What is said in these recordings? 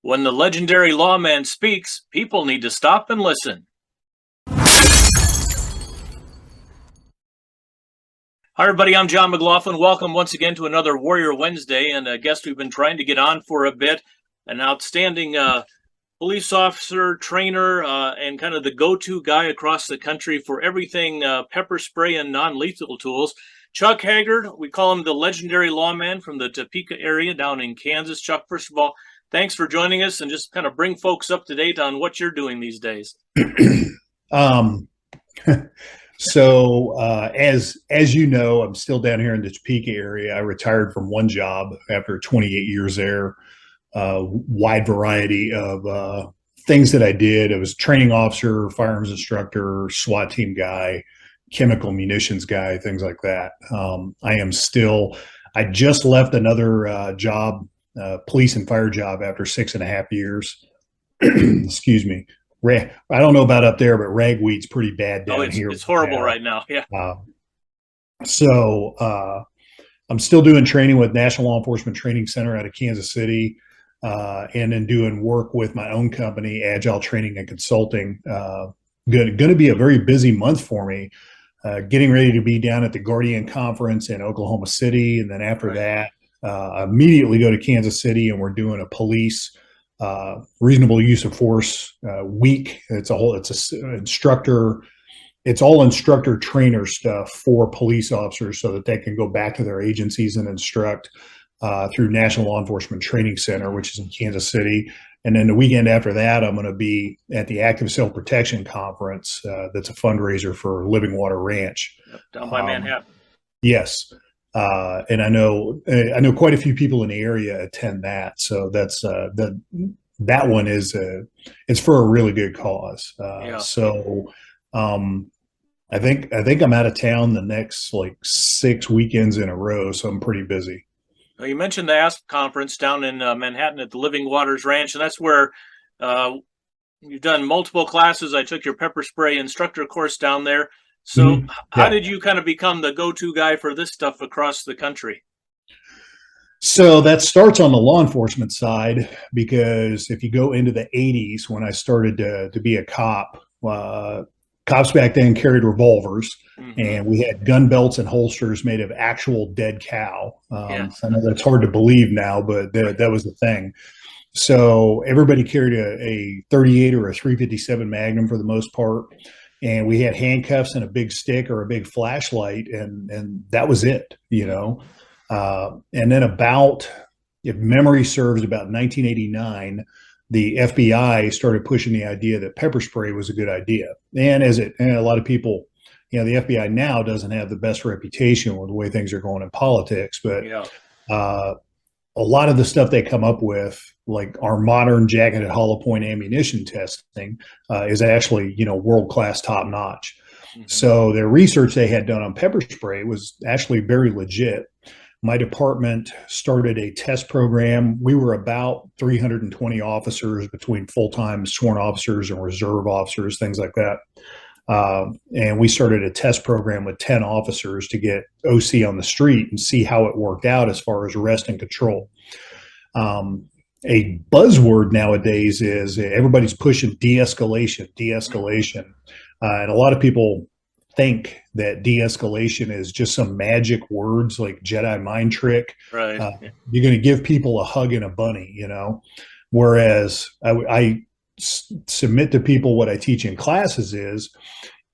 When the legendary lawman speaks, people need to stop and listen. Hi, everybody. I'm John McLaughlin. Welcome once again to another Warrior Wednesday, and a guest we've been trying to get on for a bit, an outstanding police officer, trainer, and kind of the go-to guy across the country for everything pepper spray and non-lethal tools. Chuck Haggard, we call him the legendary lawman from the Topeka area down in Kansas. Chuck, first of all, thanks for joining us, and just kind of bring folks up to date on what you're doing these days. So as you know, I'm still down here in the Topeka area. I retired from one job after 28 years there. Wide variety of things that I did. I was a training officer, firearms instructor, SWAT team guy, chemical munitions guy, things like that. I just left another job, police and fire job, after 6.5 years. Excuse me. I don't know about up there, but ragweed's pretty bad down here. It's horrible right now. Yeah. So I'm still doing training with National Law Enforcement Training Center out of Kansas City, and then doing work with my own company, Agile Training and Consulting. Going to be a very busy month for me. Getting ready to be down at the Guardian Conference in Oklahoma City, and then after that, immediately go to Kansas City, and we're doing a police reasonable use of force week. It's all instructor trainer stuff for police officers so that they can go back to their agencies and instruct through National Law Enforcement Training Center, which is in Kansas City. And then the weekend after that, I'm going to be at the Active Self Protection Conference. That's a fundraiser for Living Water Ranch down by Manhattan. Yes. And I know quite a few people in the area attend that. So that's that one is it's for a really good cause. So I think I'm out of town the next like 6 weekends in a row. So I'm pretty busy. Well, you mentioned the ASP conference down in Manhattan at the Living Waters Ranch, and that's where you've done multiple classes. I took your pepper spray instructor course down there. So how did you kind of become the go-to guy for this stuff across the country? So that starts on the law enforcement side, because if you go into the 80s, when I started to be a cop, cops back then carried revolvers, and we had gun belts and holsters made of actual dead cow. I know that's hard to believe now, but that was the thing. So everybody carried a 38 or a 357 Magnum for the most part. And we had handcuffs and a big stick or a big flashlight, and that was it, you know. And then about, if memory serves, about 1989, the FBI started pushing the idea that pepper spray was a good idea. And a lot of people, you know, the FBI now doesn't have the best reputation with the way things are going in politics, but a lot of the stuff they come up with, like our modern jacketed hollow point ammunition testing, is actually, you know, world-class, top-notch. So their research they had done on pepper spray was actually very legit. My department started a test program. We were about 320 officers between full-time sworn officers and reserve officers, things like that. And we started a test program with 10 officers to get OC on the street and see how it worked out as far as arrest and control. A buzzword nowadays is everybody's pushing de-escalation. And a lot of people think that de-escalation is just some magic words like Jedi mind trick. Right. You're going to give people a hug and a bunny, you know, whereas I submit to people what I teach in classes is,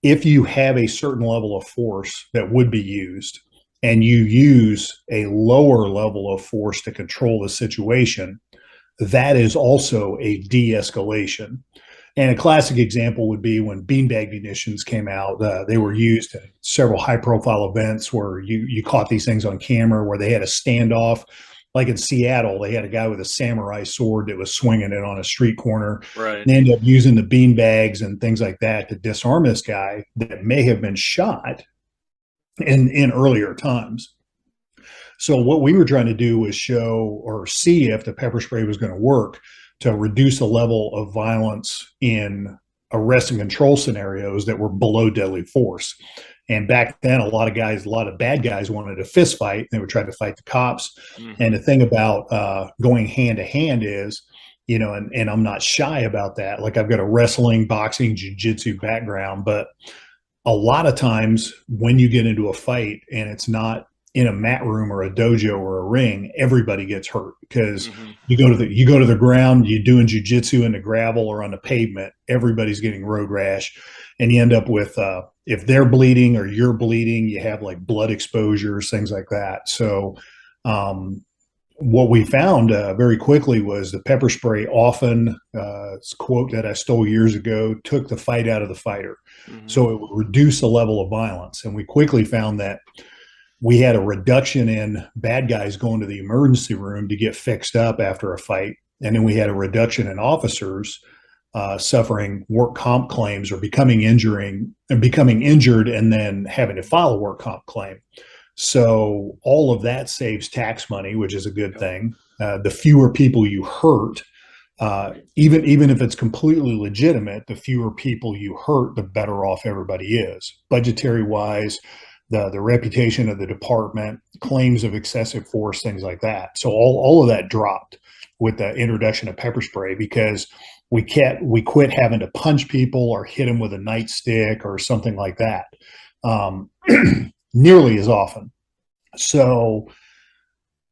if you have a certain level of force that would be used and you use a lower level of force to control the situation, that is also a de-escalation. And a classic example would be when beanbag munitions came out. They were used in several high-profile events where you caught these things on camera, where they had a standoff. Like in Seattle, they had a guy with a samurai sword that was swinging it on a street corner. Right. They ended up using the beanbags and things like that to disarm this guy that may have been shot in earlier times. So what we were trying to do was show or see if the pepper spray was going to work to reduce the level of violence in arrest and control scenarios that were below deadly force. And back then, a lot of bad guys wanted to fist fight. They would try to fight the cops. And the thing about going hand to hand is and I'm not shy about that. Like I've got a wrestling, boxing, jiu-jitsu background, but a lot of times when you get into a fight and it's not in a mat room or a dojo or a ring, everybody gets hurt because you go to the ground, you're doing jujitsu in the gravel or on the pavement, everybody's getting road rash, and you end up with if they're bleeding or you're bleeding, you have like blood exposures, things like that. So what we found very quickly was the pepper spray often, it's a quote that I stole years ago, took the fight out of the fighter. So it would reduce the level of violence. And we quickly found that we had a reduction in bad guys going to the emergency room to get fixed up after a fight. And then we had a reduction in officers suffering work comp claims or becoming injured and then having to file a work comp claim. So all of that saves tax money, which is a good thing. The fewer people you hurt, even if it's completely legitimate, the fewer people you hurt, the better off everybody is. Budgetary wise, the reputation of the department, claims of excessive force, things like that. So all of that dropped with the introduction of pepper spray because we quit having to punch people or hit them with a nightstick or something like that. Nearly as often. So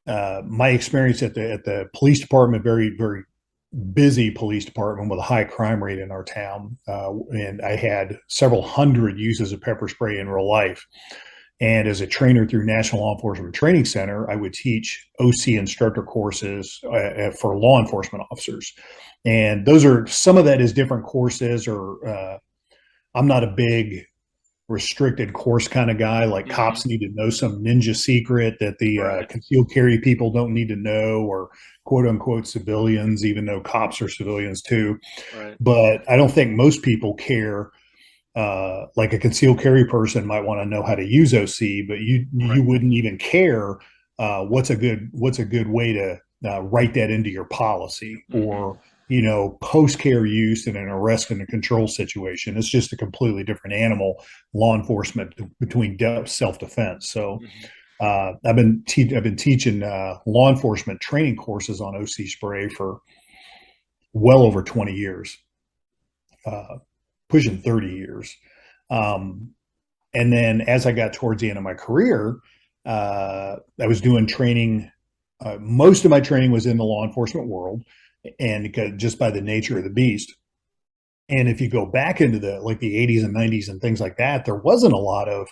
my experience at the police department, very, very busy police department with a high crime rate in our town. And I had several hundred uses of pepper spray in real life. And as a trainer through National Law Enforcement Training Center, I would teach OC instructor courses for law enforcement officers. And some of that is different courses, or I'm not a big restricted course kind of guy. Like cops need to know some ninja secret that the concealed carry people don't need to know, or quote unquote civilians, even though cops are civilians too. Right. But I don't think most people care. Like a concealed carry person might want to know how to use OC, but you wouldn't even care what's a good way to write that into your policy, or post-care use in an arrest and a control situation. It's just a completely different animal, law enforcement between self-defense. So I've been teaching law enforcement training courses on OC spray for well over 20 years, pushing 30 years. And then as I got towards the end of my career, I was doing training. Most of my training was in the law enforcement world, and just by the nature of the beast. And if you go back into the 80s and 90s and things like that, there wasn't a lot of,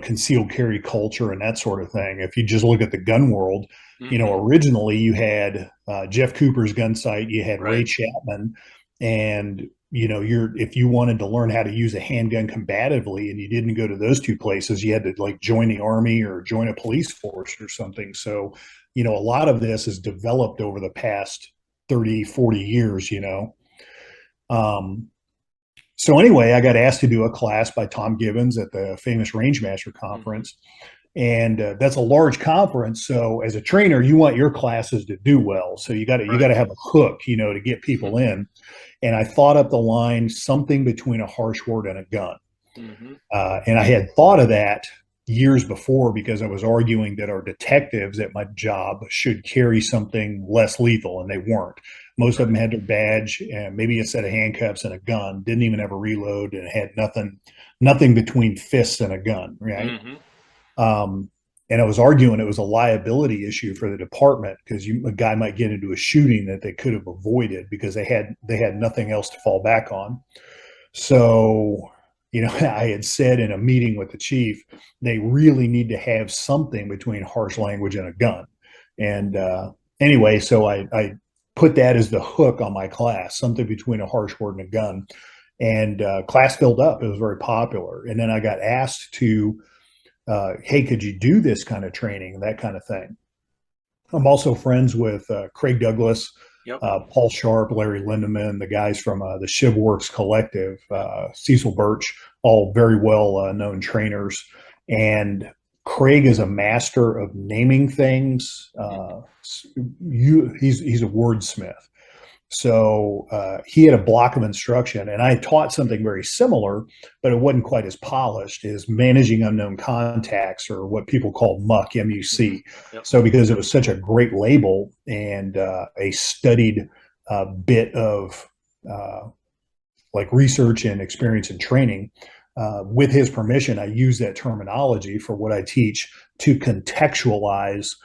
concealed carry culture and that sort of thing. If you just look at the gun world, originally you had Jeff Cooper's gun sight, you had Ray Chapman, and if you wanted to learn how to use a handgun combatively and you didn't go to those two places, you had to join the Army or join a police force or something. So, a lot of this has developed over the past 30, 40 years, So anyway, I got asked to do a class by Tom Gibbons at the famous Rangemaster Conference. And that's a large conference. So as a trainer, you want your classes to do well. So you got to have a hook, to get people in. And I thought up the line, something between a harsh word and a gun. And I had thought of that years before because I was arguing that our detectives at my job should carry something less lethal, and they weren't. Most of them had their badge and maybe a set of handcuffs and a gun, didn't even have a reload, and had nothing between fists and a gun, right? And I was arguing it was a liability issue for the department because a guy might get into a shooting that they could have avoided because they had nothing else to fall back on. So, I had said in a meeting with the chief, they really need to have something between harsh language and a gun. And anyway, so I put that as the hook on my class, something between a harsh word and a gun. And class filled up. It was very popular. And then I got asked to, hey, could you do this kind of training, that kind of thing? I'm also friends with Craig Douglas, Paul Sharp, Larry Lindeman, the guys from the ShivWorks Collective, Cecil Birch, all very well known trainers. And Craig is a master of naming things. He's a wordsmith. So he had a block of instruction, and I taught something very similar, but it wasn't quite as polished, is managing unknown contacts, or what people call MUC, M-U-C. So because it was such a great label and a studied bit of like research and experience and training. With his permission, I use that terminology for what I teach to contextualize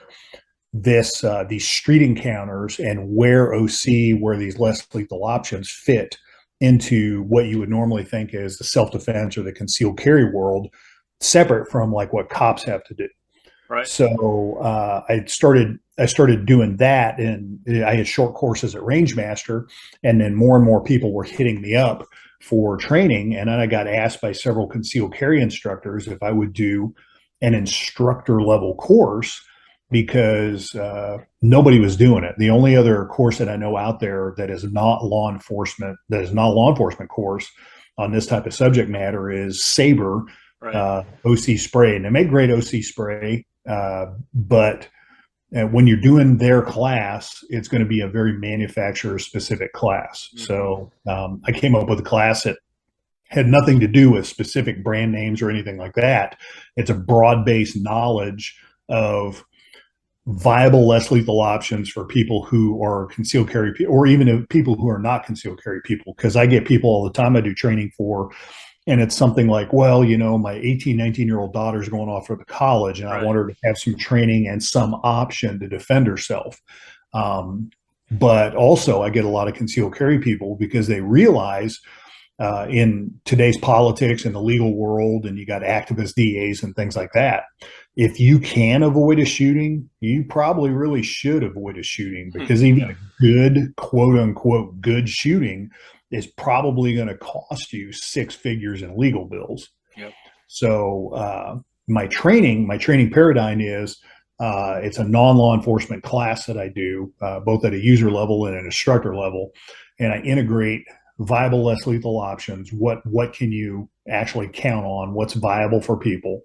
these street encounters and where these less lethal options fit into what you would normally think is the self-defense or the concealed carry world, separate from like what cops have to do. Right. So I started doing that, and I had short courses at Rangemaster, and then more and more people were hitting me up for training, and then I got asked by several concealed carry instructors if I would do an instructor level course, because nobody was doing it. The only other course that I know out there that is not a law enforcement course on this type of subject matter is Sabre. Right. OC spray, and they make great OC spray, but when you're doing their class, it's going to be a very manufacturer specific class. Mm-hmm. So I came up with a class that had nothing to do with specific brand names or anything like that. It's a broad-based knowledge of viable, less lethal options for people who are concealed carry, or even people who are not concealed carry people. Because I get people all the time I do training for, and it's something like, well, my 18, 19-year-old daughter's going off to college, and right. I want her to have some training and some option to defend herself. But also I get a lot of concealed carry people because they realize in today's politics and the legal world, and you got activist DAs and things like that, if you can avoid a shooting, you probably really should avoid a shooting, because even a good, quote unquote, good shooting is probably going to cost you 6 figures in legal bills. Yep. So my training paradigm is it's a non-law enforcement class that I do, both at a user level and an instructor level, and I integrate viable, less lethal options. What can you actually count on? What's viable for people?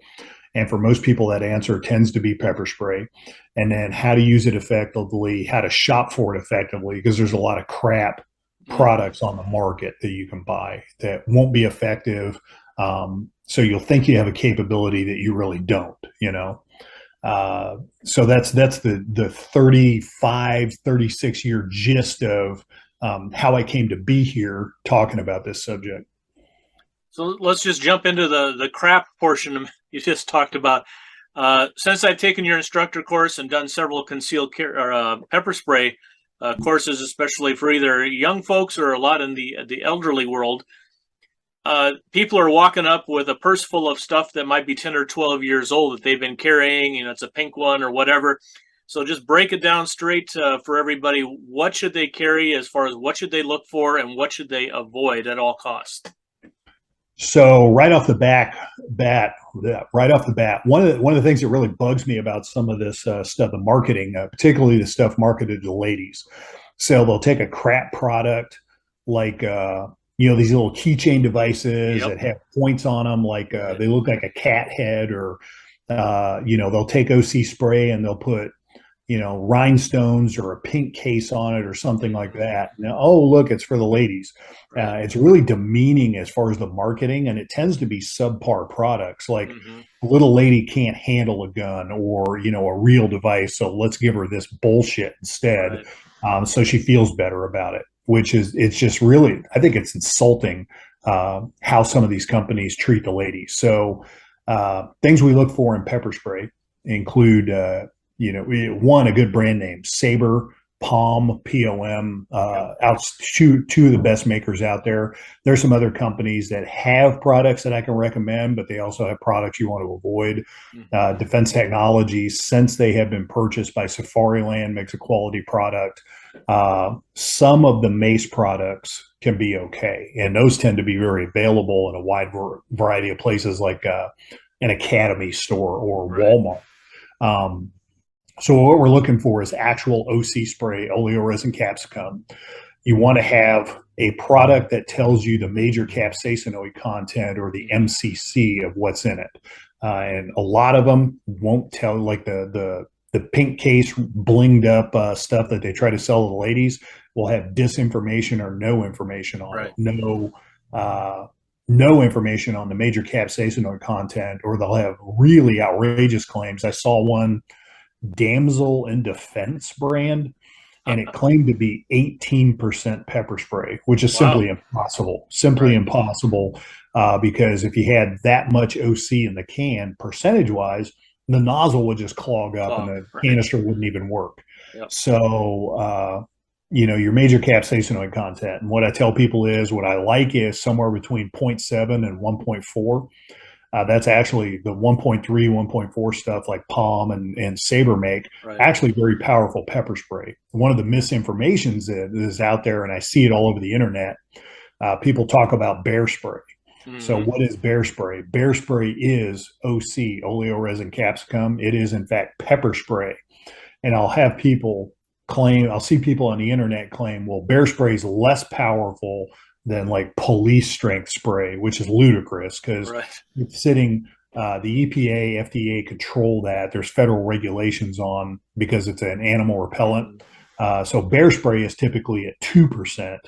And for most people, that answer tends to be pepper spray. And then how to use it effectively, how to shop for it effectively, because there's a lot of crap products on the market that you can buy that won't be effective. So you'll think you have a capability that you really don't, So that's the 35, 36 year gist of how I came to be here talking about this subject. So let's just jump into the crap portion you just talked about. Since I've taken your instructor course and done several concealed pepper spray courses, especially for either young folks or a lot in the elderly world, people are walking up with a purse full of stuff that might be 10 or 12 years old that they've been carrying. It's a pink one or whatever. So just break it down straight for everybody. What should they carry as far as what should they look for and what should they avoid at all costs? So right off the bat, one of the things that really bugs me about some of this stuff, the marketing, particularly the stuff marketed to ladies. So they'll take a crap product like these little keychain devices that have points on them, like they look like a cat head, or they'll take OC spray and they'll put rhinestones or a pink case on it or something like that. Now, oh, look, it's for the ladies. It's really demeaning as far as the marketing, and it tends to be subpar products. Like little lady can't handle a gun or, a real device, so let's give her this bullshit instead. Right. So she feels better about it, it's just really, I think it's insulting how some of these companies treat the ladies. So things we look for in pepper spray include one, a good brand name, Sabre, Palm, POM, two of the best makers out there. There's some other companies that have products that I can recommend, but they also have products you want to avoid. Defense Technologies, since they have been purchased by Safariland, makes a quality product. Some of the Mace products can be okay, and those tend to be very available in a wide variety of places, like an Academy store or Walmart. So what we're looking for is actual OC spray, oleoresin capsicum. You want to have a product that tells you the major capsaicinoid content, or the MCC, of what's in it. And a lot of them won't tell, like the pink case blinged up stuff that they try to sell to the ladies will have disinformation or no information on it. No information on the major capsaicinoid content, or they'll have really outrageous claims. I saw one, Damsel in Defense brand, and it claimed to be 18% pepper spray, which is Wow. simply impossible. Simply Right. impossible, because if you had that much OC in the can, percentage-wise, the nozzle would just clog up and the Right. canister wouldn't even work. Yep. So, your major capsaicinoid content. And what I tell people is what I like is somewhere between 0.7 and 1.4. That's actually the 1.3, 1.4 stuff like Palm and Saber make, Right. actually very powerful pepper spray. One of the misinformations that is out there, and I see it all over the internet, people talk about bear spray. So Mm-hmm. what is bear spray? Bear spray is OC, oleoresin capsicum. It is in fact pepper spray. And I'll see people on the internet claim, well, bear spray is less powerful than like police strength spray, which is ludicrous because Right. it's sitting, the EPA, FDA control that. There's federal regulations on because it's an animal repellent. So bear spray is typically at 2%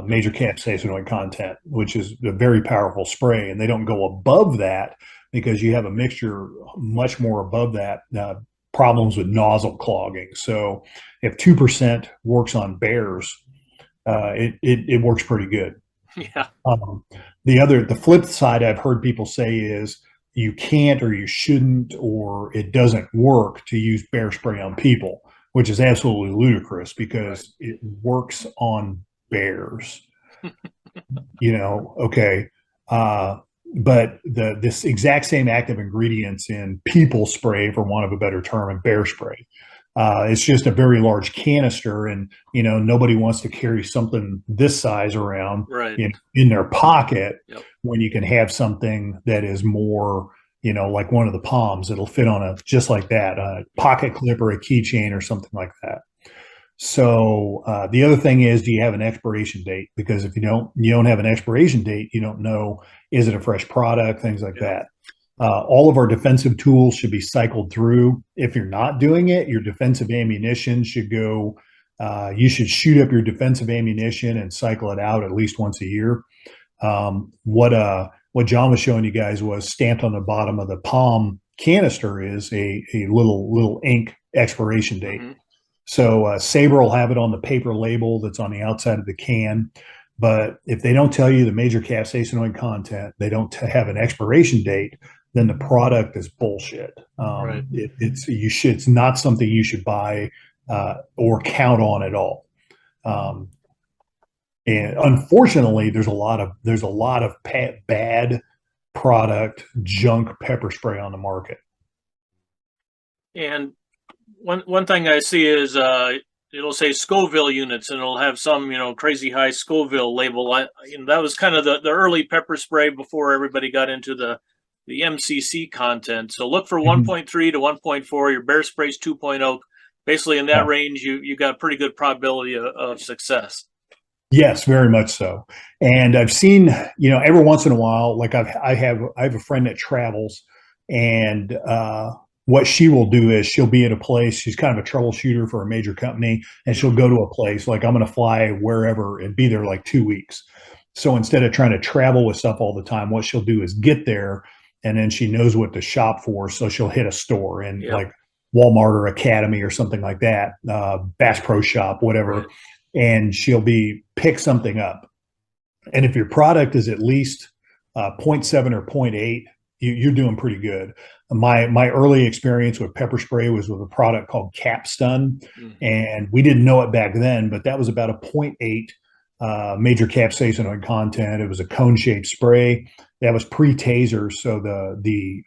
major capsaicinoid content, which is a very powerful spray. And they don't go above that because you have a mixture much more above that, problems with nozzle clogging. So if 2% works on bears, it works pretty good. Yeah. The flip side I've heard people say is you can't or you shouldn't or it doesn't work to use bear spray on people, which is absolutely ludicrous because it works on bears. Okay. But this exact same active ingredients in people spray, for want of a better term, and bear spray. It's just a very large canister, and nobody wants to carry something this size around Right. in their pocket Yep. when you can have something that is more, like one of the palms that'll fit on just like that, a pocket clip or a keychain or something like that. So the other thing is, do you have an expiration date? Because if you don't have an expiration date, you don't know, is it a fresh product, things like that. All of our defensive tools should be cycled through. If you're not doing it, your defensive ammunition should go, you should shoot up your defensive ammunition and cycle it out at least once a year. What John was showing you guys was stamped on the bottom of the palm canister is a little ink expiration date. Mm-hmm. So Saber will have it on the paper label that's on the outside of the can. But if they don't tell you the major capsaicinoid content, they don't have an expiration date, then the product is bullshit. Right. It's not something you should buy or count on at all. And unfortunately, there's a lot of bad product junk pepper spray on the market. And one thing I see is it'll say Scoville units, and it'll have some crazy high Scoville label. That was kind of the early pepper spray before everybody got into the MCC content. So look for 1.3 to 1.4. Your bear spray's 2.0. Basically in that range, you got a pretty good probability of success. Yes, very much so. And I've seen, every once in a while, like I have a friend that travels, and what she will do is she'll be at a place. She's kind of a troubleshooter for a major company, and she'll go to a place like, I'm going to fly wherever and be there like 2 weeks. So instead of trying to travel with stuff all the time, what she'll do is get there, and then she knows what to shop for. So she'll hit a store and like Walmart or Academy or something like that, Bass Pro Shop, whatever. Right. And she'll pick something up. And if your product is at least 0.7 or 0.8, you're doing pretty good. My early experience with pepper spray was with a product called Capstun, and we didn't know it back then, but that was about a 0.8 major capsaicinoid content. It was a cone-shaped spray that was pre-Tasers, so the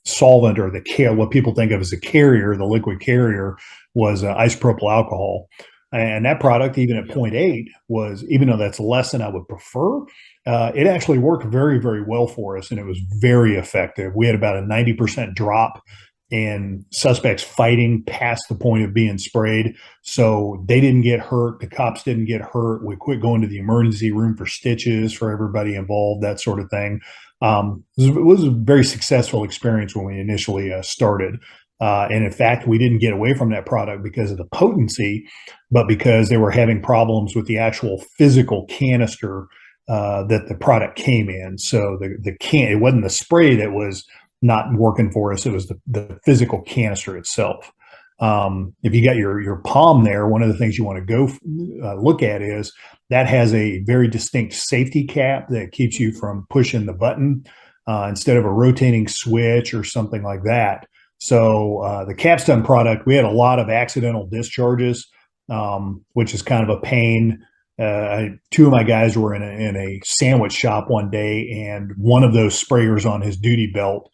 solvent or what people think of as a carrier, the liquid carrier, was isopropyl alcohol. And that product, even at 0.8, was, even though that's less than I would prefer, it actually worked very, very well for us, and it was very effective. We had about a 90% drop in suspects fighting past the point of being sprayed. So they didn't get hurt. The cops didn't get hurt. We quit going to the emergency room for stitches for everybody involved, that sort of thing. It was a very successful experience when we initially started. And in fact, we didn't get away from that product because of the potency, but because they were having problems with the actual physical canister that the product came in. So it wasn't the spray that was not working for us. It was the physical canister itself. If you got your palm there, one of the things you want to go look at is that has a very distinct safety cap that keeps you from pushing the button instead of a rotating switch or something like that. So the Capstone product, we had a lot of accidental discharges, which is kind of a pain. Two of my guys were in a sandwich shop one day, and one of those sprayers on his duty belt,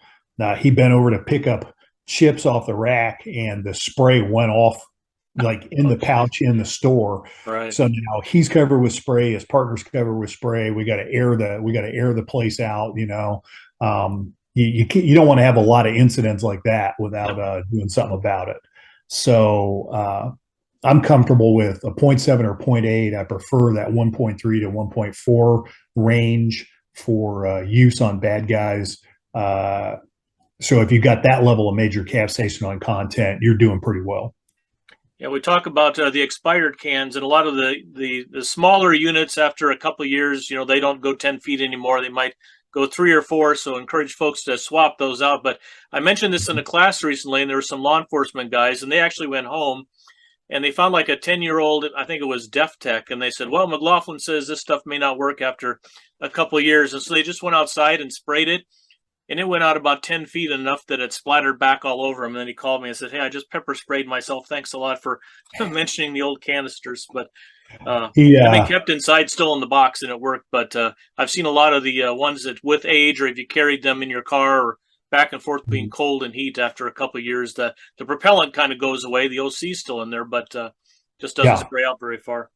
he bent over to pick up chips off the rack, and the spray went off like in the pouch in the store. Right. So now he's covered with spray, his partner's covered with spray. We got to air the place out. You don't want to have a lot of incidents like that without doing something about it. So I'm comfortable with a 0.7 or 0.8. I prefer that 1.3 to 1.4 range for use on bad guys. So if you've got that level of major capsaicin on content, you're doing pretty well. Yeah, we talk about the expired cans, and a lot of the smaller units after a couple of years, they don't go 10 feet anymore. They might go 3 or 4. So encourage folks to swap those out. But I mentioned this in a class recently, and there were some law enforcement guys, and they actually went home and they found like a 10-year-old, I think it was Def Tech, and they said, well, McLaughlin says this stuff may not work after a couple of years. And so they just went outside and sprayed it. And it went out about 10 feet, enough that it splattered back all over him. And then he called me and said, hey, I just pepper sprayed myself. Thanks a lot for mentioning the old canisters. But they've been kept inside still in the box, and it worked. But I've seen a lot of the ones that with age, or if you carried them in your car or back and forth being cold and heat after a couple of years, the propellant kind of goes away. The OC's still in there, but just doesn't spray out very far.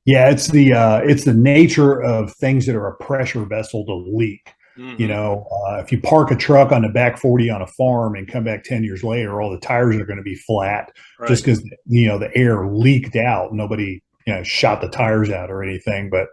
Yeah, it's the nature of things that are a pressure vessel to leak. Mm-hmm. If you park a truck on the back 40 on a farm and come back 10 years later, all the tires are going to be flat just because, the air leaked out. Nobody, shot the tires out or anything. But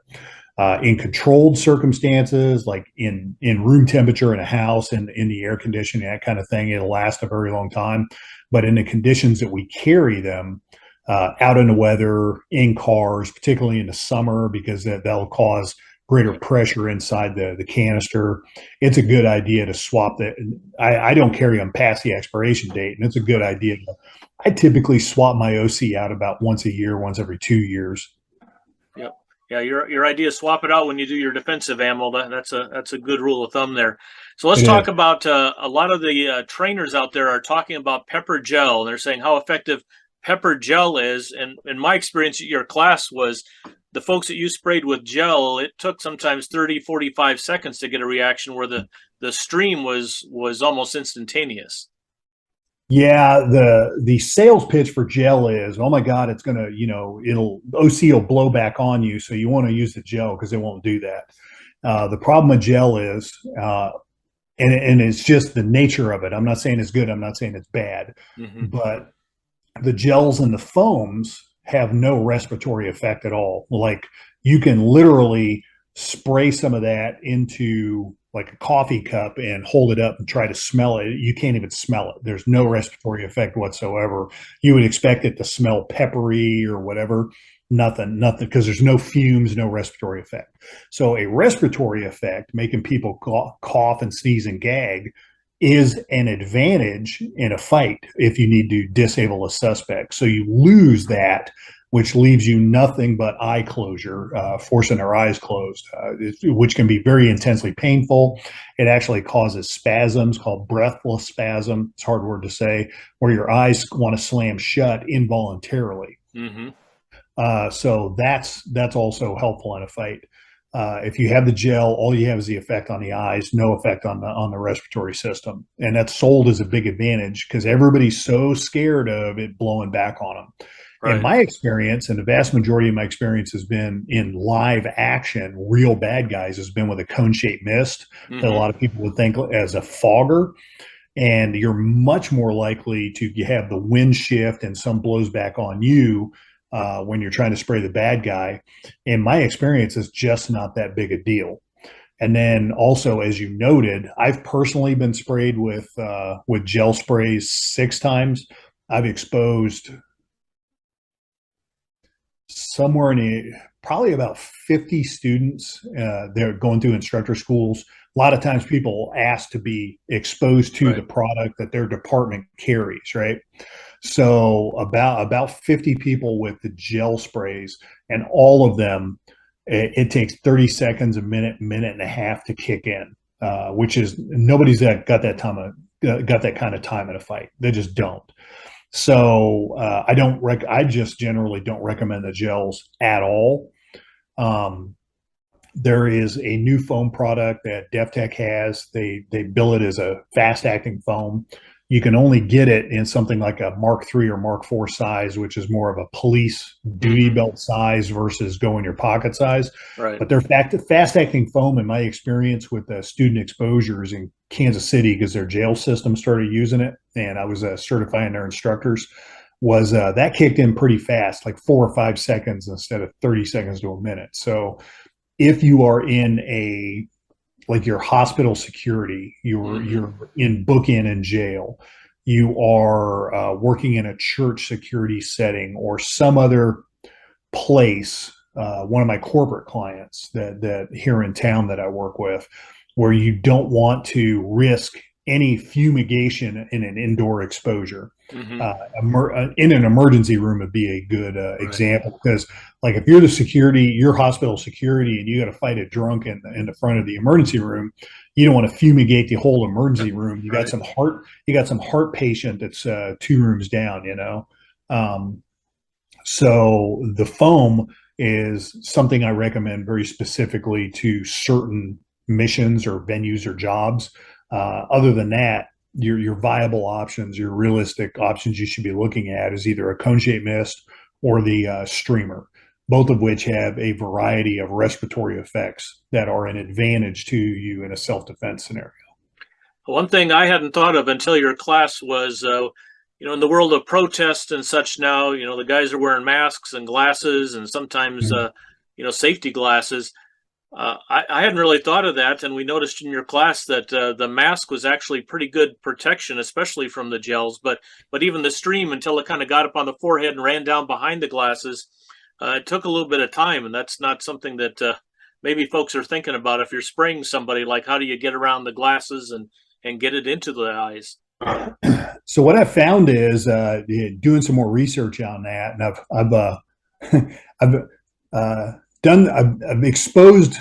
in controlled circumstances, like in room temperature in a house and in the air conditioning, that kind of thing, it'll last a very long time. But in the conditions that we carry them, out in the weather, in cars, particularly in the summer, because that'll cause greater pressure inside the canister, it's a good idea to swap that. I don't carry them past the expiration date, and it's a good idea. I typically swap my OC out about once a year, once every 2 years. Yep. Yeah, your idea is swap it out when you do your defensive ammo. That's a good rule of thumb there. So let's talk about a lot of the trainers out there are talking about pepper gel. They're saying how effective pepper gel is. And in my experience at your class was the folks that you sprayed with gel, it took sometimes 30, 45 seconds to get a reaction, where the stream was almost instantaneous. Yeah, the sales pitch for gel is, oh my God, it's gonna, OC will blow back on you, so you want to use the gel because it won't do that. The problem with gel is, and it's just the nature of it. I'm not saying it's good. I'm not saying it's bad, but the gels and the foams have no respiratory effect at all. Like, you can literally spray some of that into like a coffee cup and hold it up and try to smell it. You can't even smell it. There's no respiratory effect whatsoever. You would expect it to smell peppery or whatever. Nothing, because there's no fumes, no respiratory effect. So a respiratory effect, making people cough and sneeze and gag, is an advantage in a fight if you need to disable a suspect. So you lose that, which leaves you nothing but eye closure, forcing their eyes closed, which can be very intensely painful. It actually causes spasms called breathless spasm. It's a hard word to say, where your eyes want to slam shut involuntarily. So that's also helpful in a fight. If you have the gel, all you have is the effect on the eyes, no effect on the respiratory system. And that's sold as a big advantage because everybody's so scared of it blowing back on them. Right. In my experience, and the vast majority of my experience has been in live action, real bad guys, has been with a cone-shaped mist that a lot of people would think as a fogger. And you're much more likely to have the wind shift and some blows back on you when you're trying to spray the bad guy. In my experience, it's just not that big a deal. And then also, as you noted, I've personally been sprayed with gel sprays 6 times. I've exposed somewhere probably about 50 students. They're going through instructor schools. A lot of times people ask to be exposed to the product that their department carries, right? So about 50 people with the gel sprays, and all of them, it takes 30 seconds, a minute, minute and a half to kick in, which is nobody's got that kind of time in a fight. They just don't. So I just generally don't recommend the gels at all. Um, there is a new foam product that DefTech has. They bill it as a fast acting foam. You can only get it in something like a Mark III or Mark IV size, which is more of a police duty belt size versus go in your pocket size. Right. But they're fast acting foam, in my experience with student exposures in Kansas City, because their jail system started using it, and I was certifying their instructors, was that kicked in pretty fast, like 4 or 5 seconds instead of 30 seconds to a minute. So if you are in like your hospital security, you're in bookend in jail, you are working in a church security setting or some other place, one of my corporate clients that here in town that I work with, where you don't want to risk any fumigation in an indoor exposure. In an emergency room would be a good example, because like if you're the security, you're hospital security, and you got to fight a drunk in the front of the emergency room, you don't want to fumigate the whole emergency room. You got some heart patient that's 2 rooms down, so the foam is something I recommend very specifically to certain missions or venues or jobs. Other than that, your viable options, your realistic options you should be looking at is either a cone-shaped mist or the streamer, both of which have a variety of respiratory effects that are an advantage to you in a self-defense scenario. One thing I hadn't thought of until your class was, in the world of protest and such now, the guys are wearing masks and glasses and sometimes, safety glasses. I hadn't really thought of that, and we noticed in your class that the mask was actually pretty good protection, especially from the gels. But even the stream, until it kind of got up on the forehead and ran down behind the glasses, it took a little bit of time, and that's not something that maybe folks are thinking about. If you're spraying somebody, like how do you get around the glasses and get it into the eyes? So what I found is doing some more research on that, and I've exposed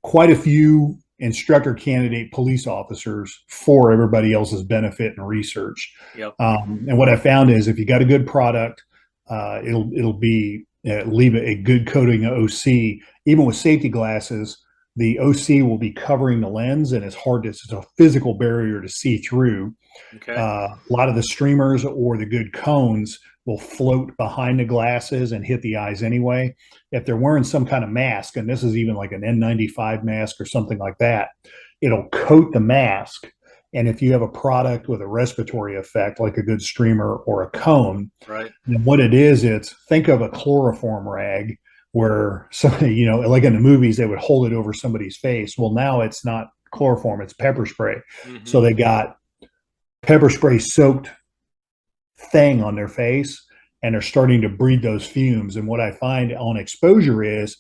quite a few instructor candidate police officers for everybody else's benefit and research. Yep. And what I found is if you got a good product, it'll be leave a good coating of OC. Even with safety glasses, the OC will be covering the lens, and it's a physical barrier to see through. Okay. A lot of the streamers or the good cones will float behind the glasses and hit the eyes anyway. If they're wearing some kind of mask, and this is even like an N95 mask or something like that, it'll coat the mask. And if you have a product with a respiratory effect, like a good streamer or a cone, right, then what it is, think of a chloroform rag where somebody, like in the movies, they would hold it over somebody's face. Well, now it's not chloroform, it's pepper spray. So they got pepper spray soaked thing on their face, and they're starting to breathe those fumes. And what I find on exposure is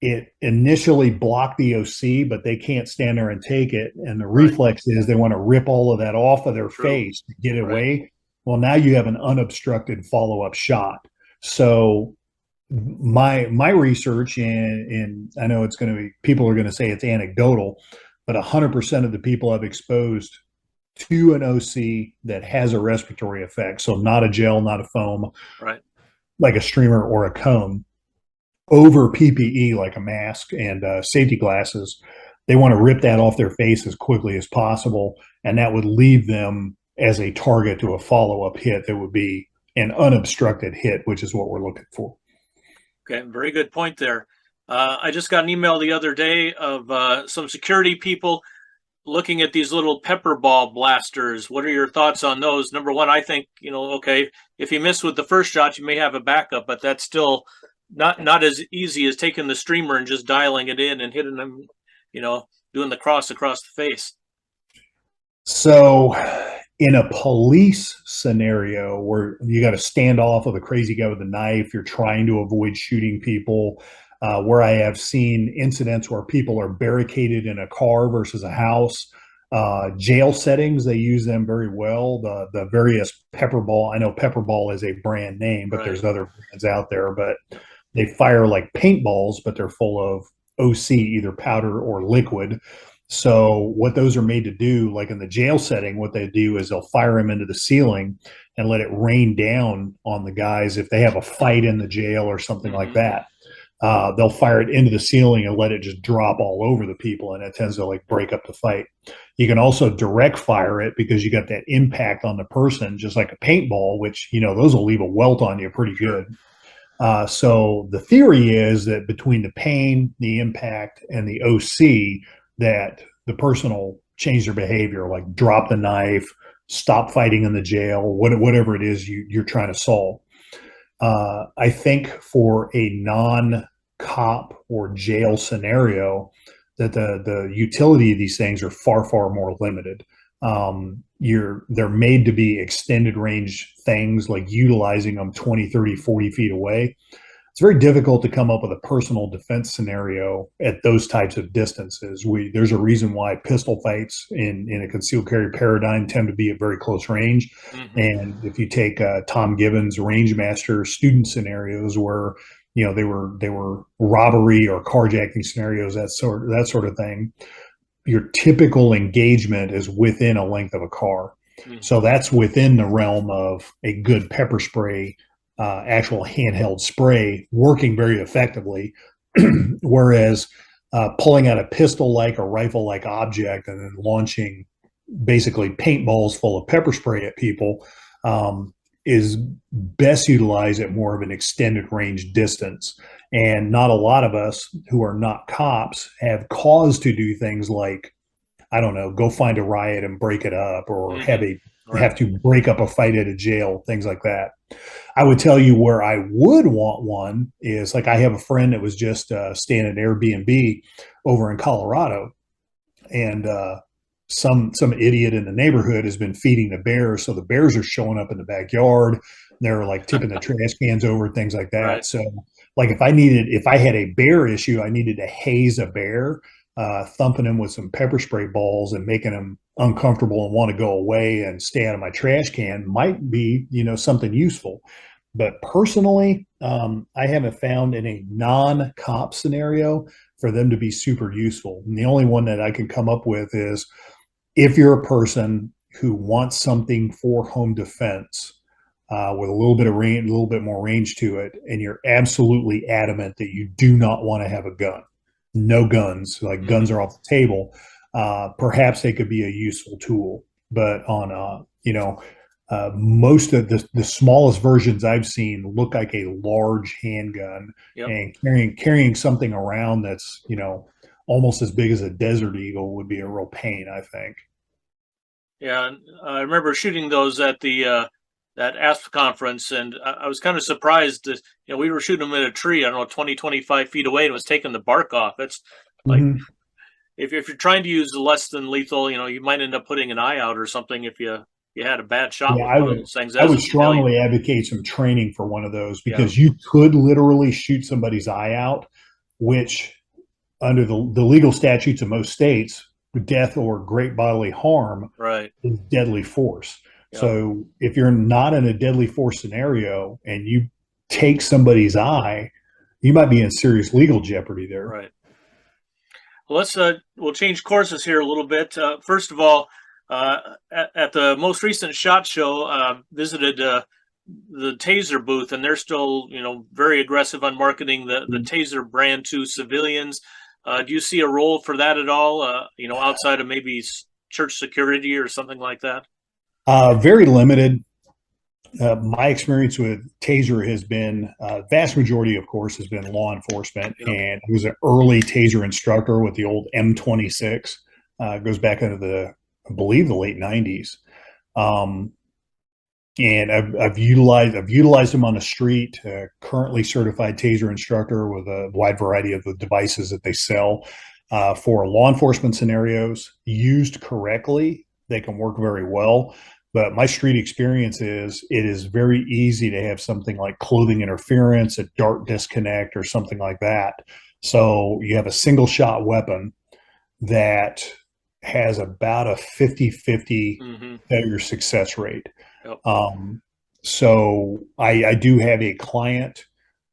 it initially blocked the OC, but they can't stand there and take it. And the reflex is they want to rip all of that off of their face to get it away. Well, now you have an unobstructed follow-up shot. So my research, and I know people are going to say it's anecdotal, but 100% of the people I've exposed to an OC that has a respiratory effect, so not a gel, not a foam, right, like a streamer or a cone, over PPE like a mask and safety glasses, they want to rip that off their face as quickly as possible, and that would leave them as a target to a follow-up hit that would be an unobstructed hit, which is what we're looking for. Okay, very good point there. I just got an email the other day of some security people looking at these little pepper ball blasters. What are your thoughts on those? Number one, I think, okay, if you miss with the first shot, you may have a backup, but that's still not as easy as taking the streamer and just dialing it in and hitting them, doing the cross across the face. So in a police scenario where you got to stand off of a crazy guy with a knife, you're trying to avoid shooting people, where I have seen incidents where people are barricaded in a car versus a house, Jail settings, they use them very well. The various pepper ball, I know pepper ball is a brand name, but Right. there's other brands out there, but they fire like paintballs, but they're full of OC, either powder or liquid. So what those are made to do, like in the jail setting, what they do is they'll fire them into the ceiling and let it rain down on the guys if they have a fight in the jail or something like that. They'll fire it into the ceiling and let it just drop all over the people, and it tends to like break up the fight. You can also direct fire it because you got that impact on the person, just like a paintball, which, you know, those will leave a welt on you pretty good. So the theory is that between the pain, the impact, and the OC, that the person will change their behavior, like drop the knife, stop fighting in the jail, whatever it is you're trying to solve. I think for a non-cop or jail scenario, that the utility of these things are far more limited. They're made to be extended range things, like utilizing them 20, 30, 40 feet away. It's very difficult to come up with a personal defense scenario at those types of distances. There's a reason why pistol fights in a concealed carry paradigm tend to be at very close range. And if you take Tom Gibbons' range master student scenarios, where, you know, they were robbery or carjacking scenarios, that sort of thing, your typical engagement is within a length of a car. So that's within the realm of a good pepper spray, actual handheld spray working very effectively. Whereas pulling out a pistol-like or rifle-like object and then launching basically paintballs full of pepper spray at people is best utilized at more of an extended range distance. And not a lot of us who are not cops have cause to do things like, I don't know, go find a riot and break it up, or have to break up a fight at a jail, things like that. I would tell you where I would want one is, like, I have a friend that was just staying at Airbnb over in Colorado, and some idiot in the neighborhood has been feeding the bears, so the bears are showing up in the backyard. They're like tipping the trash cans over, things like that. Right. So, like, if I had a bear issue, I needed to haze a bear, thumping him with some pepper spray balls and making him uncomfortable and want to go away and stay out of my trash can might be, you know, something useful. But personally, I haven't found in a non-cop scenario for them to be super useful. And the only one that I can come up with is, if you're a person who wants something for home defense, with a little bit of range, a little bit more range to it, and you're absolutely adamant that you do not want to have a gun, no guns, like guns are off the table, perhaps they could be a useful tool. But on, most of the smallest versions I've seen look like a large handgun, and carrying something around that's, you know, almost as big as a Desert Eagle would be a real pain, I think. Yeah, I remember shooting those at the that ASP conference, and I was kind of surprised that, you know, we were shooting them at a tree, I don't know, 20, 25 feet away, and it was taking the bark off. It's like, if you're trying to use less than lethal, you know, you might end up putting an eye out or something if you had a bad shot Yeah, with one of those things. I As would a civilian. strongly advocate some training for one of those, because you could literally shoot somebody's eye out, which under the legal statutes of most states, death or great bodily harm is deadly force. So if you're not in a deadly force scenario and you take somebody's eye, you might be in serious legal jeopardy there. Right. Well, we'll change courses here a little bit. First of all, at the most recent SHOT Show, visited the Taser booth, and they're still, you know, very aggressive on marketing the Taser brand to civilians. Do you see a role for that at all? You know, outside of maybe church security or something like that? Very limited. My experience with Taser has been, vast majority, of course, has been law enforcement, and I was an early Taser instructor with the old M26. Goes back into I believe, the late 90s. And I've utilized them on the street. Currently certified Taser instructor with a wide variety of the devices that they sell. For law enforcement scenarios, used correctly, they can work very well. But my street experience is, it is very easy to have something like clothing interference, a dart disconnect, or something like that. So you have a single shot weapon that has about a 50-50 Mm-hmm. failure success rate. Yep. So I do have a client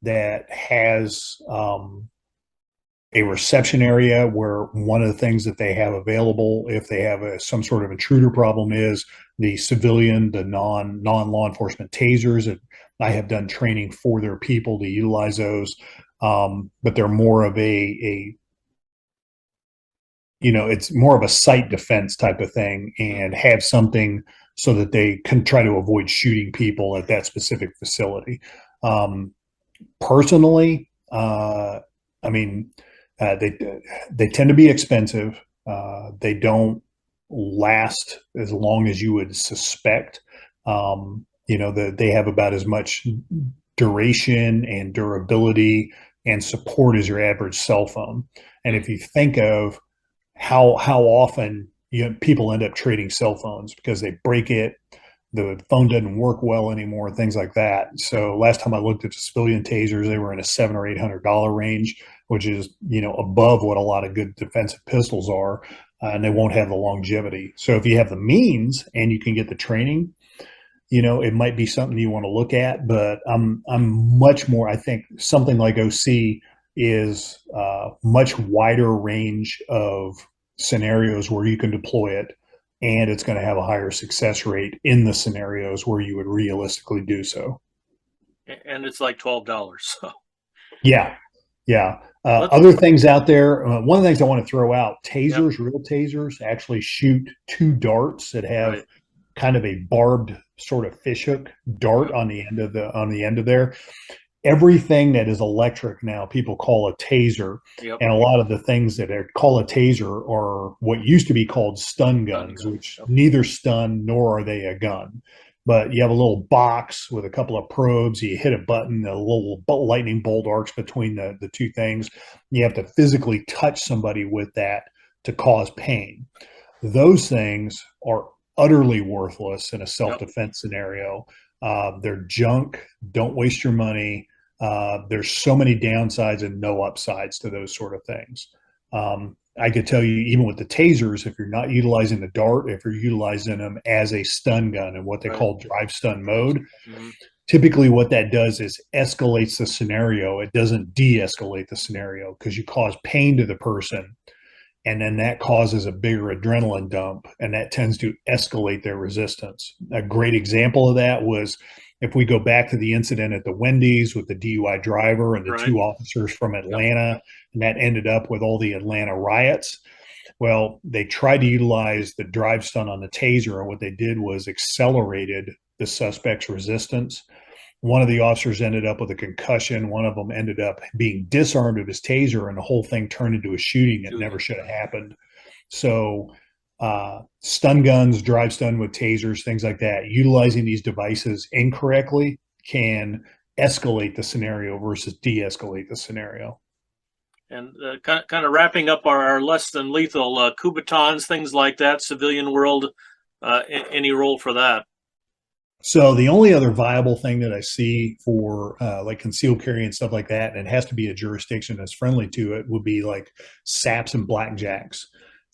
that has a reception area where one of the things that they have available, if they have some sort of intruder problem, is the civilian, the non-law enforcement tasers. That I have done training for their people to utilize those, but they're more of a it's more of a site defense type of thing, and have something so that they can try to avoid shooting people at that specific facility. Personally, I mean, they tend to be expensive. They don't last as long as you would suspect. They have about as much duration and durability and support as your average cell phone. And if you think of how often people end up trading cell phones because they break it, the phone doesn't work well anymore, things like that. So last time I looked at the civilian tasers, they were in a $700 or $800 range, which is above what a lot of good defensive pistols are, and they won't have the longevity. So if you have the means and you can get the training, it might be something you want to look at. But I'm much more. I think something like OC is much wider range of scenarios where you can deploy it, and it's going to have a higher success rate in the scenarios where you would realistically do so. And it's like $12. So Yeah. Other things out there. One of the things I want to throw out: tasers, real tasers, actually shoot two darts that have kind of a barbed sort of fishhook dart on the end of there. Everything that is electric now, people call a taser. Yep. And a lot of the things that are called a taser are what used to be called stun guns, which neither stun nor are they a gun. But you have a little box with a couple of probes. You hit a button, a little lightning bolt arcs between the two things. You have to physically touch somebody with that to cause pain. Those things are utterly worthless in a self-defense scenario. They're junk. Don't waste your money. There's so many downsides and no upsides to those sort of things. I could tell you, even with the tasers, if you're not utilizing the dart, if you're utilizing them as a stun gun in what they call drive stun mode, typically what that does is escalates the scenario. It doesn't de-escalate the scenario because you cause pain to the person, and then that causes a bigger adrenaline dump, and that tends to escalate their resistance. A great example of that was, if we go back to the incident at the Wendy's with the DUI driver and the two officers from Atlanta, and that ended up with all the Atlanta riots. Well, they tried to utilize the drive stun on the taser, and what they did was accelerated the suspect's resistance. One of the officers ended up with a concussion. One of them ended up being disarmed of his taser, and the whole thing turned into a shooting that never should have happened. So stun guns, drive stun with tasers, things like that, utilizing these devices incorrectly can escalate the scenario versus de-escalate the scenario. And kind of wrapping up our less than lethal Kubotans, things like that, civilian world, any role for that? So the only other viable thing that I see for like concealed carry and stuff like that, and it has to be a jurisdiction that's friendly to it, would be like SAPs and blackjacks.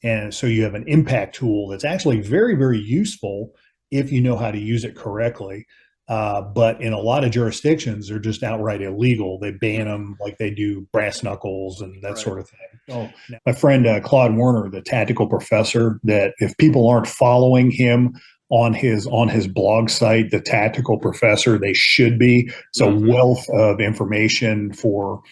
And so you have an impact tool that's actually very, very useful if you know how to use it correctly. But in a lot of jurisdictions, they're just outright illegal. They ban them like they do brass knuckles and that sort of thing. Oh, my friend Claude Werner, the tactical professor, that if people aren't following him on his blog site, The Tactical Professor, they should be. It's a wealth of information for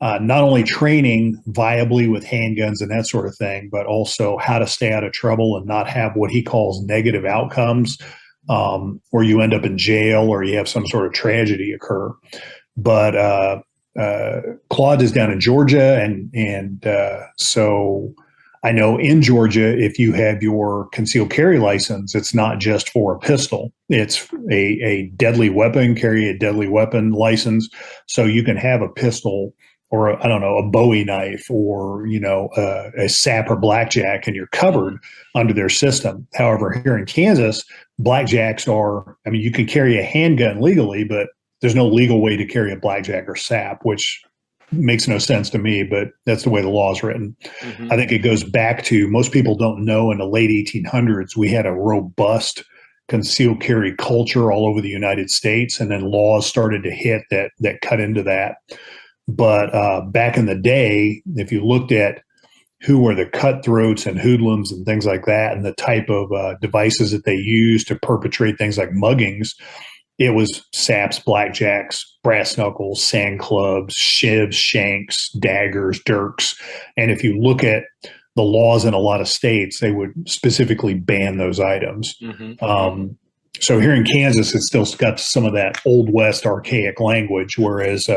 not only training viably with handguns and that sort of thing, but also how to stay out of trouble and not have what he calls negative outcomes, where you end up in jail or you have some sort of tragedy occur. But Claude is down in Georgia, and so I know in Georgia, if you have your concealed carry license, it's not just for a pistol. It's a deadly weapon, carry a deadly weapon license. So you can have a pistol or a Bowie knife or, a SAP or blackjack, and you're covered under their system. However, here in Kansas, blackjacks you can carry a handgun legally, but there's no legal way to carry a blackjack or SAP, which makes no sense to me, but that's the way the law is written. Mm-hmm. I think it goes back to, most people don't know, in the late 1800s, we had a robust concealed carry culture all over the United States, and then laws started to hit that cut into that. But back in the day, if you looked at who were the cutthroats and hoodlums and things like that, and the type of devices that they used to perpetrate things like muggings, it was saps, blackjacks, brass knuckles, sand clubs, shivs, shanks, daggers, dirks. And if you look at the laws in a lot of states, they would specifically ban those items. Mm-hmm. So here in Kansas, it's still got some of that Old West archaic language, whereas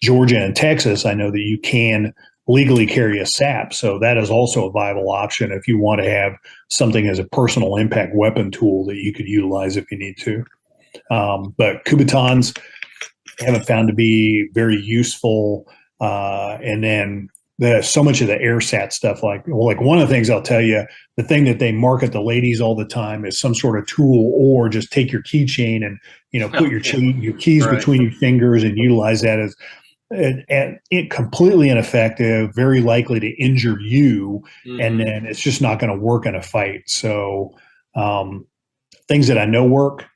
Georgia and Texas, I know that you can legally carry a sap. So that is also a viable option if you want to have something as a personal impact weapon tool that you could utilize if you need to. But Kubotans haven't found to be very useful. And then so much of the AirSat stuff, like one of the things I'll tell you, the thing that they market the ladies all the time is some sort of tool, or just take your keychain and, put your keys Right. between your fingers and utilize that as it completely ineffective, very likely to injure you. Mm-hmm. And then it's just not going to work in a fight. So things that I know work: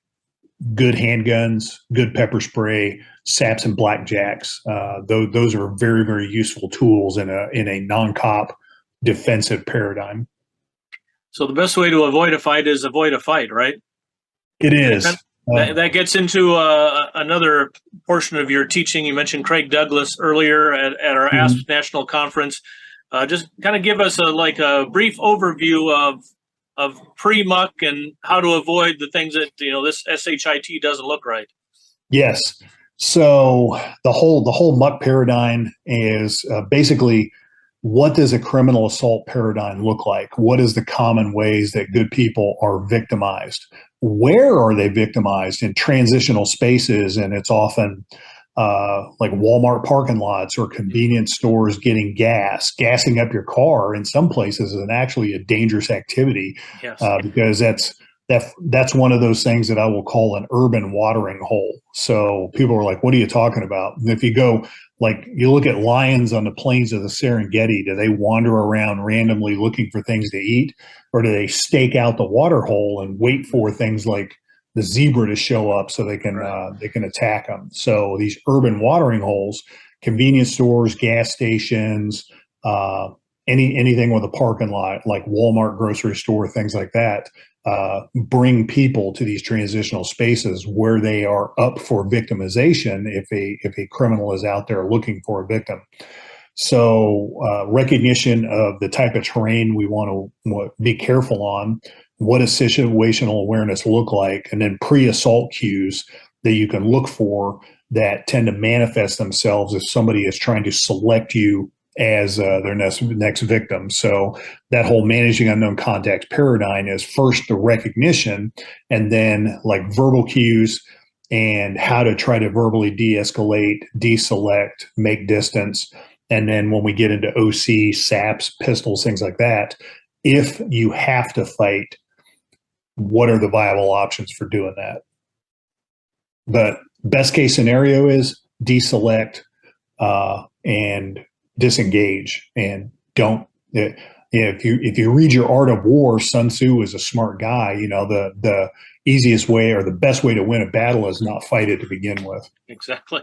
good handguns, good pepper spray, saps and blackjacks. Those are very, very useful tools in a non-cop defensive paradigm. So the best way to avoid a fight is avoid a fight, right? It is. That gets into another portion of your teaching. You mentioned Craig Douglas earlier at our ASP National Conference. Just kind of give us a brief overview of pre-muck and how to avoid the things that this SHIT doesn't look right. Yes. So the whole muck paradigm is basically, what does a criminal assault paradigm look like? What is the common ways that good people are victimized? Where are they victimized? In transitional spaces, and it's often like Walmart parking lots or convenience stores getting gassing up your car in some places is actually a dangerous activity. Yes. Because that's one of those things that I will call an urban watering hole. So people are like, what are you talking about? And if you go, like, you look at lions on the plains of the Serengeti, do they wander around randomly looking for things to eat? Or do they stake out the water hole and wait for things like the zebra to show up so they can attack them? So these urban watering holes, convenience stores, gas stations, anything with a parking lot, like Walmart grocery store, things like that, bring people to these transitional spaces where they are up for victimization if a criminal is out there looking for a victim. So recognition of the type of terrain we want to be careful on, what does situational awareness look like, and then pre-assault cues that you can look for that tend to manifest themselves if somebody is trying to select you as their next victim. So that whole managing unknown contacts paradigm is first the recognition, and then like verbal cues and how to try to verbally de-escalate, deselect, make distance. And then when we get into OC, SAPs, pistols, things like that, if you have to fight, what are the viable options for doing that? But best case scenario is deselect and disengage, and don't. If you read your Art of War, Sun Tzu is a smart guy. The easiest way or the best way to win a battle is not fight it to begin with. Exactly.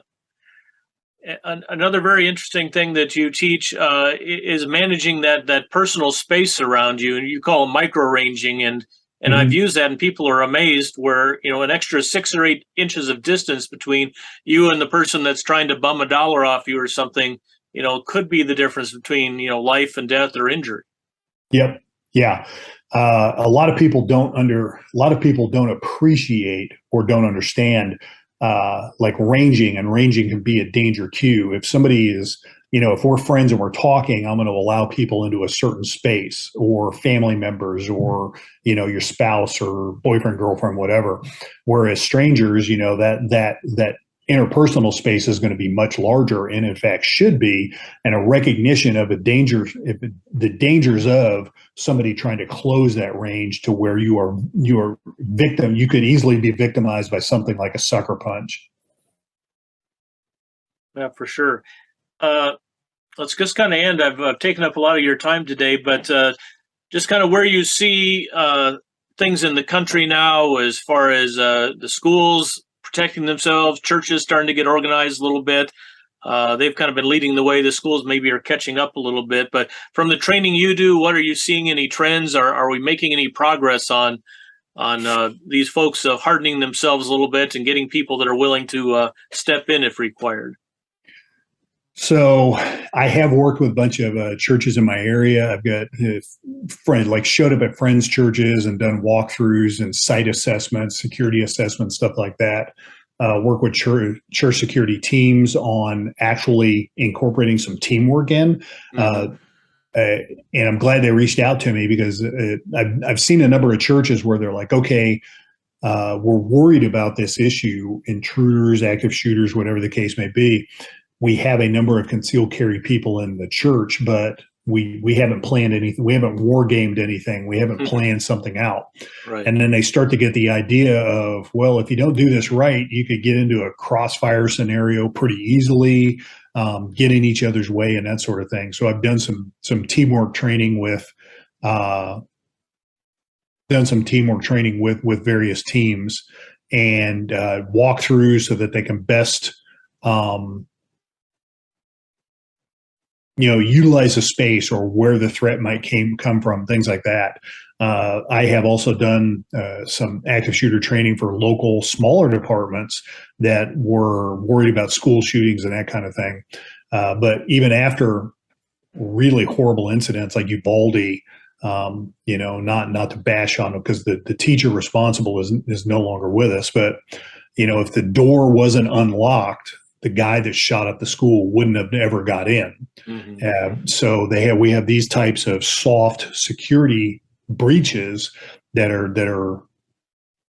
Another very interesting thing that you teach is managing that personal space around you, and you call it microarranging. And I've used that, and people are amazed where, an extra 6 or 8 inches of distance between you and the person that's trying to bum $1 off you or something, could be the difference between, life and death or injury. Yep. Yeah. A lot of people don't appreciate or don't understand like ranging, and ranging can be a danger cue. If somebody is, if we're friends and we're talking, I'm going to allow people into a certain space, or family members, or, your spouse or boyfriend, girlfriend, whatever. Whereas strangers, that interpersonal space is going to be much larger, and in fact should be, and a recognition of the dangers of somebody trying to close that range to where you are victim. You could easily be victimized by something like a sucker punch. Yeah, for sure. let's just kind of end. I've taken up a lot of your time today, but just kind of where you see things in the country now as far as the schools protecting themselves, churches starting to get organized a little bit. They've kind of been leading the way. The schools maybe are catching up a little bit, but from the training you do, what are you seeing? Any trends? Are we making any progress on these folks hardening themselves a little bit and getting people that are willing to step in if required? So I have worked with a bunch of churches in my area. I've got friends, like showed up at friends' churches and done walkthroughs and site assessments, security assessments, stuff like that. Work with church security teams on actually incorporating some teamwork in. Mm-hmm. And I'm glad they reached out to me because I've seen a number of churches where they're like, okay, we're worried about this issue, intruders, active shooters, whatever the case may be. We have a number of concealed carry people in the church, but we haven't planned anything. We haven't war gamed anything. We haven't planned something out. Right. And then they start to get the idea of, well, if you don't do this right, you could get into a crossfire scenario pretty easily, get in each other's way and that sort of thing. So I've done some teamwork training with various teams and walkthroughs so that they can best utilize a space or where the threat might come from, things like that. I have also done some active shooter training for local smaller departments that were worried about school shootings and that kind of thing. But even after really horrible incidents like Uvalde, not to bash on them because the teacher responsible is no longer with us. But, if the door wasn't unlocked, the guy that shot up the school wouldn't have ever got in. Mm-hmm. So we have these types of soft security breaches that are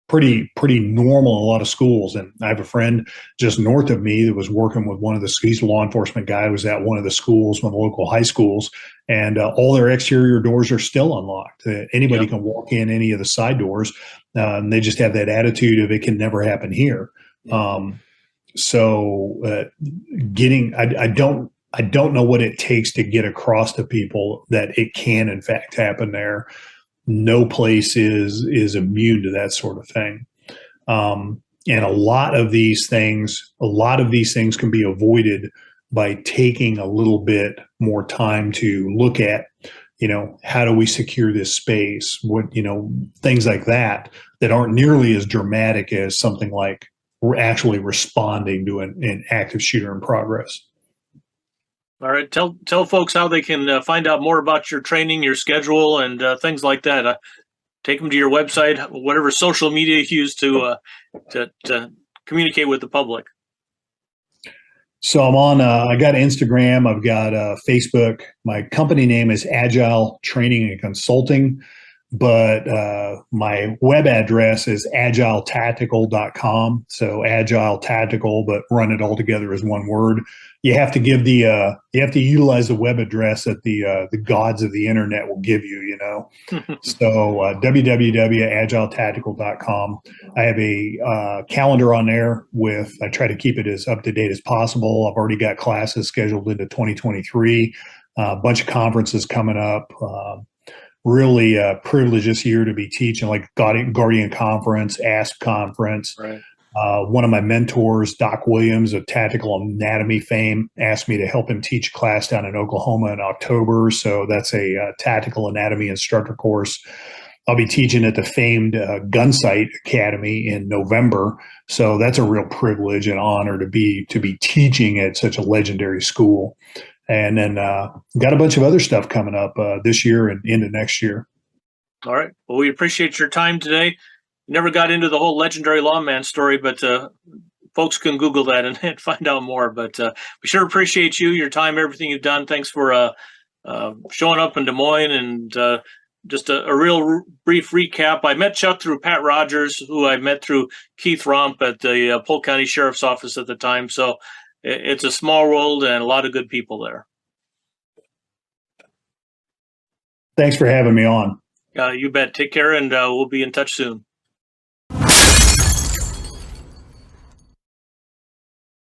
pretty normal in a lot of schools. And I have a friend just north of me that was working with he's a law enforcement guy, was at one of the schools, one of the local high schools, and all their exterior doors are still unlocked. Anybody can walk in any of the side doors, and they just have that attitude of it can never happen here. Mm-hmm. I don't know what it takes to get across to people that it can in fact happen there. No place is immune to that sort of thing. And a lot of these things can be avoided by taking a little bit more time to look at, how do we secure this space? What, things like that aren't nearly as dramatic as something like we're actually responding to an active shooter in progress. All right. Tell folks how they can find out more about your training, your schedule, and things like that. Take them to your website, whatever social media you use to communicate with the public. So I'm on, I got Instagram, I've got Facebook. My company name is Agile Training and Consulting, but my web address is agiletactical.com. So Agile Tactical, but run it all together as one word. You have to give you have to utilize the web address that the gods of the internet will give you, So www.agiletactical.com. I have a calendar on there I try to keep it as up to date as possible. I've already got classes scheduled into 2023, a bunch of conferences coming up. Really privileged this year to be teaching like Guardian Conference, ASP Conference. Right. One of my mentors, Doc Williams of Tactical Anatomy fame, asked me to help him teach a class down in Oklahoma in October. So that's a Tactical Anatomy instructor course. I'll be teaching at the famed Gunsight Academy in November. So that's a real privilege and honor to be teaching at such a legendary school. And then got a bunch of other stuff coming up this year and into next year. All right. Well, we appreciate your time today. Never got into the whole Legendary Lawman story, but folks can Google that and find out more. But we sure appreciate your time, everything you've done. Thanks for showing up in Des Moines. And just a real brief recap. I met Chuck through Pat Rogers, who I met through Keith Romp at the Polk County Sheriff's Office at the time. So it's a small world and a lot of good people there. Thanks for having me on. You bet. Take care, and we'll be in touch soon.